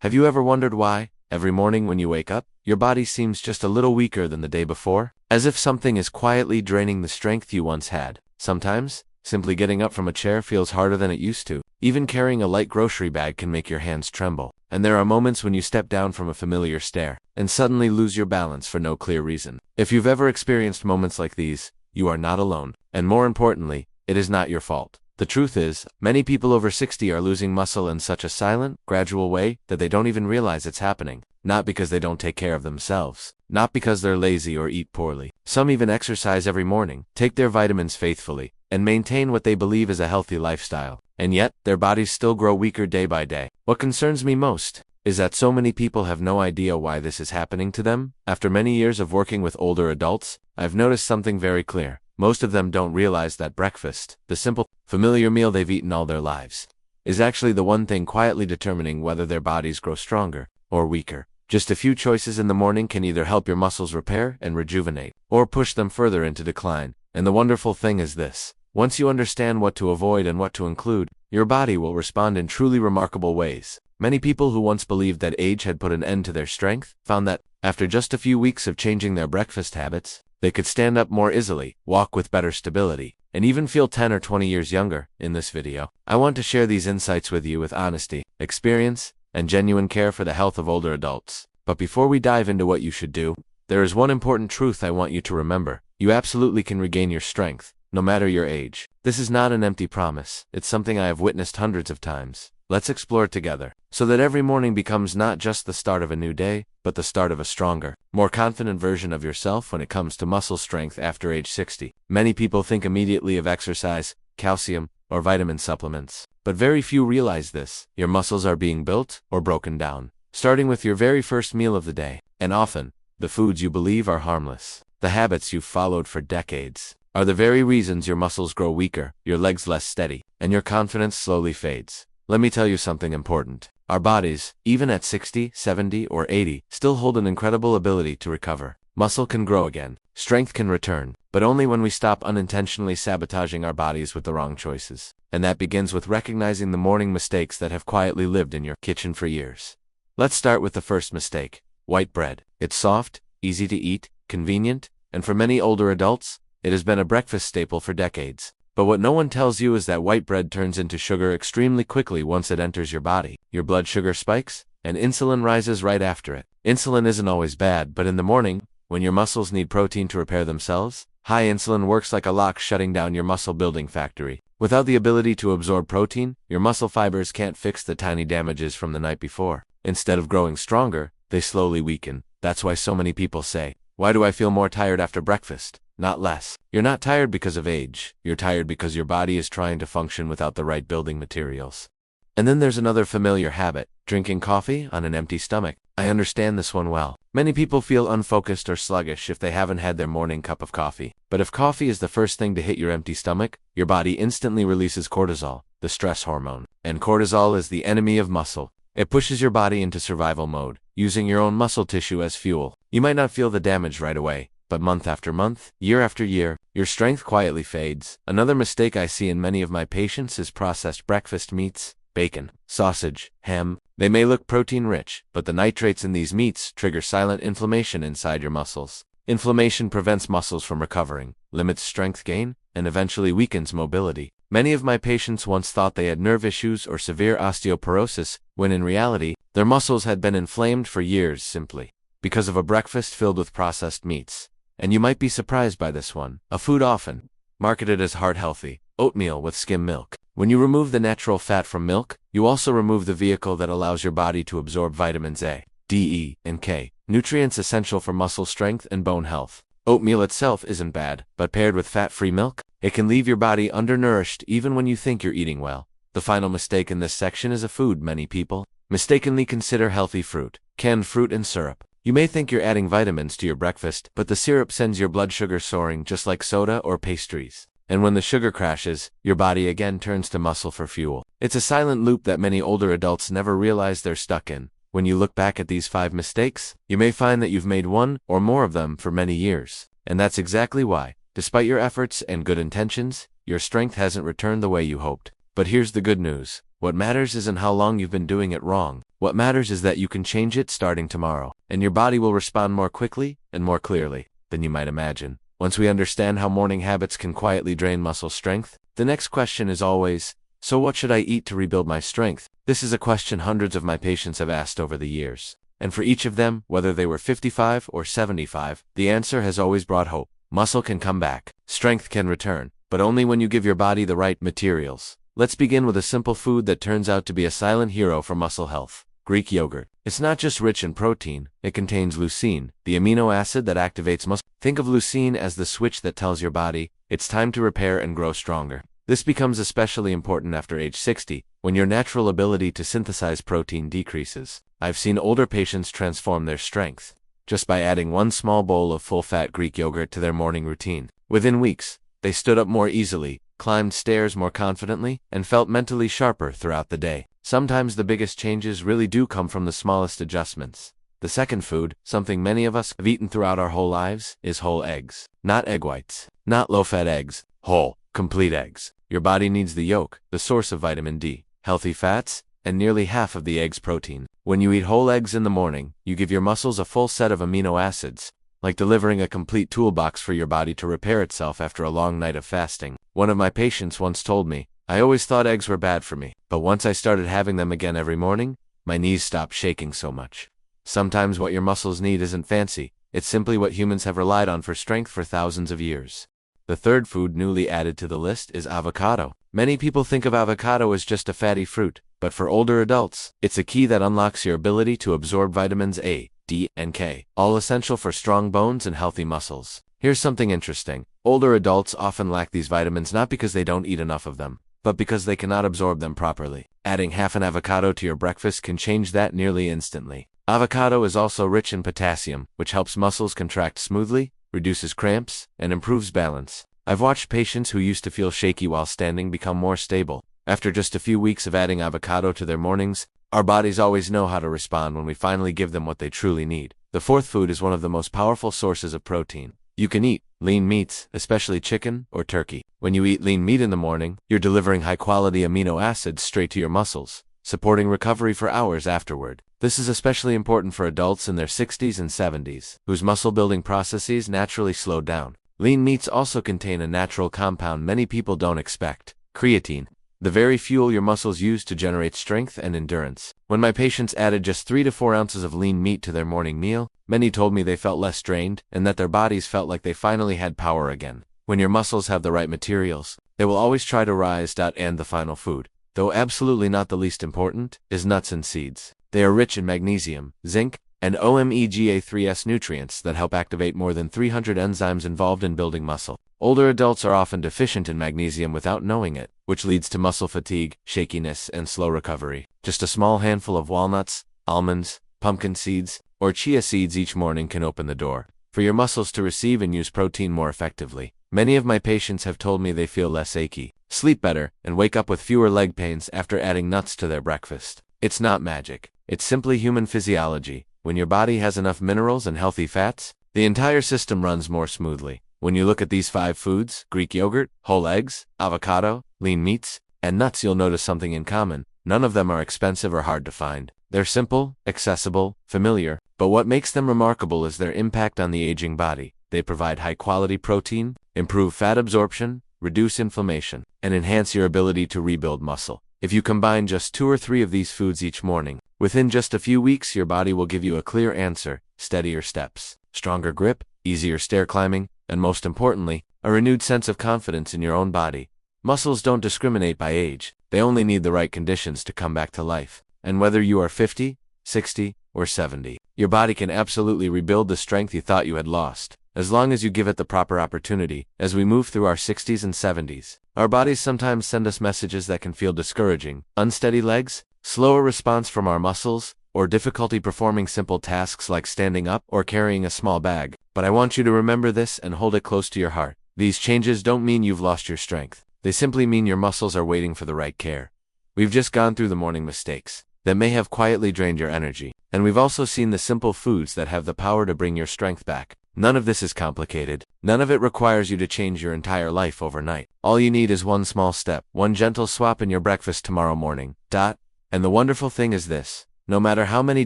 Have you ever wondered why, every morning when you wake up, your body seems just a little weaker than the day before? As if something is quietly draining the strength you once had. Sometimes, simply getting up from a chair feels harder than it used to. Even carrying a light grocery bag can make your hands tremble. And there are moments when you step down from a familiar stair and suddenly lose your balance for no clear reason. If you've ever experienced moments like these, you are not alone. And more importantly, it is not your fault. The truth is, many people over 60 are losing muscle in such a silent, gradual way that they don't even realize it's happening. Not because they don't take care of themselves. Not because they're lazy or eat poorly. Some even exercise every morning, take their vitamins faithfully, and maintain what they believe is a healthy lifestyle. And yet, their bodies still grow weaker day by day. What concerns me most is that so many people have no idea why this is happening to them. After many years of working with older adults, I've noticed something very clear. Most of them don't realize that breakfast, the simple, familiar meal they've eaten all their lives, is actually the one thing quietly determining whether their bodies grow stronger or weaker. Just a few choices in the morning can either help your muscles repair and rejuvenate, or push them further into decline. And the wonderful thing is this: once you understand what to avoid and what to include, your body will respond in truly remarkable ways. Many people who once believed that age had put an end to their strength found that, after just a few weeks of changing their breakfast habits, they could stand up more easily, walk with better stability, and even feel 10 or 20 years younger. In this video, I want to share these insights with you with honesty, experience, and genuine care for the health of older adults. But before we dive into what you should do, there is one important truth I want you to remember. You absolutely can regain your strength, no matter your age. This is not an empty promise. It's something I have witnessed hundreds of times. Let's explore it together, so that every morning becomes not just the start of a new day, but the start of a stronger, more confident version of yourself when it comes to muscle strength after age 60. Many people think immediately of exercise, calcium, or vitamin supplements. But very few realize this. Your muscles are being built or broken down, starting with your very first meal of the day. And often, the foods you believe are harmless, the habits you've followed for decades, are the very reasons your muscles grow weaker, your legs less steady, and your confidence slowly fades. Let me tell you something important. Our bodies, even at 60, 70, or 80, still hold an incredible ability to recover. Muscle can grow again, strength can return, but only when we stop unintentionally sabotaging our bodies with the wrong choices. And that begins with recognizing the morning mistakes that have quietly lived in your kitchen for years. Let's start with the first mistake: white bread. It's soft, easy to eat, convenient, and for many older adults, it has been a breakfast staple for decades. But what no one tells you is that white bread turns into sugar extremely quickly once it enters your body. Your blood sugar spikes, and insulin rises right after it. Insulin isn't always bad, but in the morning, when your muscles need protein to repair themselves, high insulin works like a lock, shutting down your muscle-building factory. Without the ability to absorb protein, your muscle fibers can't fix the tiny damages from the night before. Instead of growing stronger, they slowly weaken. That's why so many people say, "Why do I feel more tired after breakfast?" Not less. You're not tired because of age. You're tired because your body is trying to function without the right building materials. And then there's another familiar habit: drinking coffee on an empty stomach. I understand this one well. Many people feel unfocused or sluggish if they haven't had their morning cup of coffee. But if coffee is the first thing to hit your empty stomach, your body instantly releases cortisol, the stress hormone. And cortisol is the enemy of muscle. It pushes your body into survival mode, using your own muscle tissue as fuel. You might not feel the damage right away, but month after month, year after year, your strength quietly fades. Another mistake I see in many of my patients is processed breakfast meats: bacon, sausage, ham. They may look protein-rich, but the nitrates in these meats trigger silent inflammation inside your muscles. Inflammation prevents muscles from recovering, limits strength gain, and eventually weakens mobility. Many of my patients once thought they had nerve issues or severe osteoporosis, when in reality, their muscles had been inflamed for years simply because of a breakfast filled with processed meats. And you might be surprised by this one: a food often marketed as heart-healthy, oatmeal with skim milk. When you remove the natural fat from milk, you also remove the vehicle that allows your body to absorb vitamins A, D, E, and K, nutrients essential for muscle strength and bone health. Oatmeal itself isn't bad, but paired with fat-free milk, it can leave your body undernourished even when you think you're eating well. The final mistake in this section is a food many people mistakenly consider healthy: fruit, canned fruit and syrup. You may think you're adding vitamins to your breakfast, but the syrup sends your blood sugar soaring just like soda or pastries. And when the sugar crashes, your body again turns to muscle for fuel. It's a silent loop that many older adults never realize they're stuck in. When you look back at these 5 mistakes, you may find that you've made one or more of them for many years. And that's exactly why, despite your efforts and good intentions, your strength hasn't returned the way you hoped. But here's the good news: What matters isn't how long you've been doing it wrong. What matters is that you can change it starting tomorrow, and your body will respond more quickly and more clearly than you might imagine. Once we understand how morning habits can quietly drain muscle strength, the next question is always, so what should I eat to rebuild my strength? This is a question hundreds of my patients have asked over the years. And for each of them, whether they were 55 or 75, the answer has always brought hope. Muscle can come back. Strength can return, but only when you give your body the right materials. Let's begin with a simple food that turns out to be a silent hero for muscle health. Greek yogurt. It's not just rich in protein, it contains leucine, the amino acid that activates muscle. Think of leucine as the switch that tells your body, it's time to repair and grow stronger. This becomes especially important after age 60, when your natural ability to synthesize protein decreases. I've seen older patients transform their strength just by adding one small bowl of full-fat Greek yogurt to their morning routine. Within weeks, they stood up more easily, climbed stairs more confidently, and felt mentally sharper throughout the day. Sometimes the biggest changes really do come from the smallest adjustments. The second food, something many of us have eaten throughout our whole lives, is whole eggs. Not egg whites, not low-fat eggs, whole, complete eggs. Your body needs the yolk, the source of vitamin D, healthy fats, and nearly half of the egg's protein. When you eat whole eggs in the morning, you give your muscles a full set of amino acids, like delivering a complete toolbox for your body to repair itself after a long night of fasting. One of my patients once told me, I always thought eggs were bad for me, but once I started having them again every morning, my knees stopped shaking so much. Sometimes what your muscles need isn't fancy, it's simply what humans have relied on for strength for thousands of years. The third food newly added to the list is avocado. Many people think of avocado as just a fatty fruit, but for older adults, it's a key that unlocks your ability to absorb vitamins A, D, and K, all essential for strong bones and healthy muscles. Here's something interesting. Older adults often lack these vitamins not because they don't eat enough of them, but because they cannot absorb them properly. Adding half an avocado to your breakfast can change that nearly instantly. Avocado is also rich in potassium, which helps muscles contract smoothly, reduces cramps, and improves balance. I've watched patients who used to feel shaky while standing become more stable. After just a few weeks of adding avocado to their mornings, our bodies always know how to respond when we finally give them what they truly need. The fourth food is one of the most powerful sources of protein. You can eat lean meats, especially chicken or turkey. When you eat lean meat in the morning, you're delivering high-quality amino acids straight to your muscles, supporting recovery for hours afterward. This is especially important for adults in their 60s and 70s, whose muscle-building processes naturally slow down. Lean meats also contain a natural compound many people don't expect, creatine, the very fuel your muscles use to generate strength and endurance. When my patients added just 3 to 4 ounces of lean meat to their morning meal, many told me they felt less drained and that their bodies felt like they finally had power again. When your muscles have the right materials, they will always try to rise. And the final food, though absolutely not the least important, is nuts and seeds. They are rich in magnesium, zinc, and omega-3s nutrients that help activate more than 300 enzymes involved in building muscle. Older adults are often deficient in magnesium without knowing it, which leads to muscle fatigue, shakiness, and slow recovery. Just a small handful of walnuts, almonds, pumpkin seeds, or chia seeds each morning can open the door for your muscles to receive and use protein more effectively. Many of my patients have told me they feel less achy, sleep better, and wake up with fewer leg pains after adding nuts to their breakfast. It's not magic. It's simply human physiology. When your body has enough minerals and healthy fats, the entire system runs more smoothly. When you look at these 5 foods, Greek yogurt, whole eggs, avocado, lean meats, and nuts, you'll notice something in common. None of them are expensive or hard to find. They're simple, accessible, familiar, but what makes them remarkable is their impact on the aging body. They provide high-quality protein, improve fat absorption, reduce inflammation, and enhance your ability to rebuild muscle. If you combine just 2 or 3 of these foods each morning, within just a few weeks your body will give you a clear answer, steadier steps, stronger grip, easier stair climbing, and most importantly, a renewed sense of confidence in your own body. Muscles don't discriminate by age, they only need the right conditions to come back to life. And whether you are 50, 60, or 70, your body can absolutely rebuild the strength you thought you had lost, as long as you give it the proper opportunity. As we move through our 60s and 70s, our bodies sometimes send us messages that can feel discouraging: unsteady legs, slower response from our muscles, or difficulty performing simple tasks like standing up or carrying a small bag. But I want you to remember this and hold it close to your heart. These changes don't mean you've lost your strength. They simply mean your muscles are waiting for the right care. We've just gone through the morning mistakes that may have quietly drained your energy, and we've also seen the simple foods that have the power to bring your strength back. None of this is complicated. None of it requires you to change your entire life overnight. All you need is one small step, one gentle swap in your breakfast tomorrow morning. And the wonderful thing is this: no matter how many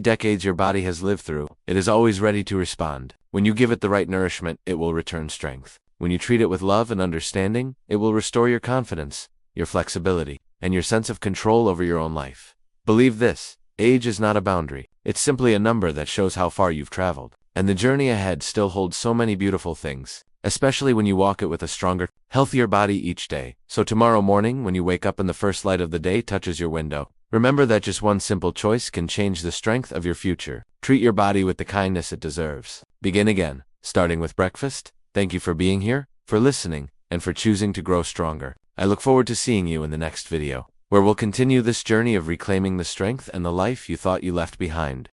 decades your body has lived through, it is always ready to respond. When you give it the right nourishment, it will return strength. When you treat it with love and understanding, it will restore your confidence, your flexibility, and your sense of control over your own life. Believe this: age is not a boundary. It's simply a number that shows how far you've traveled. And the journey ahead still holds so many beautiful things, especially when you walk it with a stronger, healthier body each day. So tomorrow morning, when you wake up and the first light of the day touches your window, remember that just one simple choice can change the strength of your future. Treat your body with the kindness it deserves. Begin again, starting with breakfast. Thank you for being here, for listening, and for choosing to grow stronger. I look forward to seeing you in the next video, where we'll continue this journey of reclaiming the strength and the life you thought you left behind.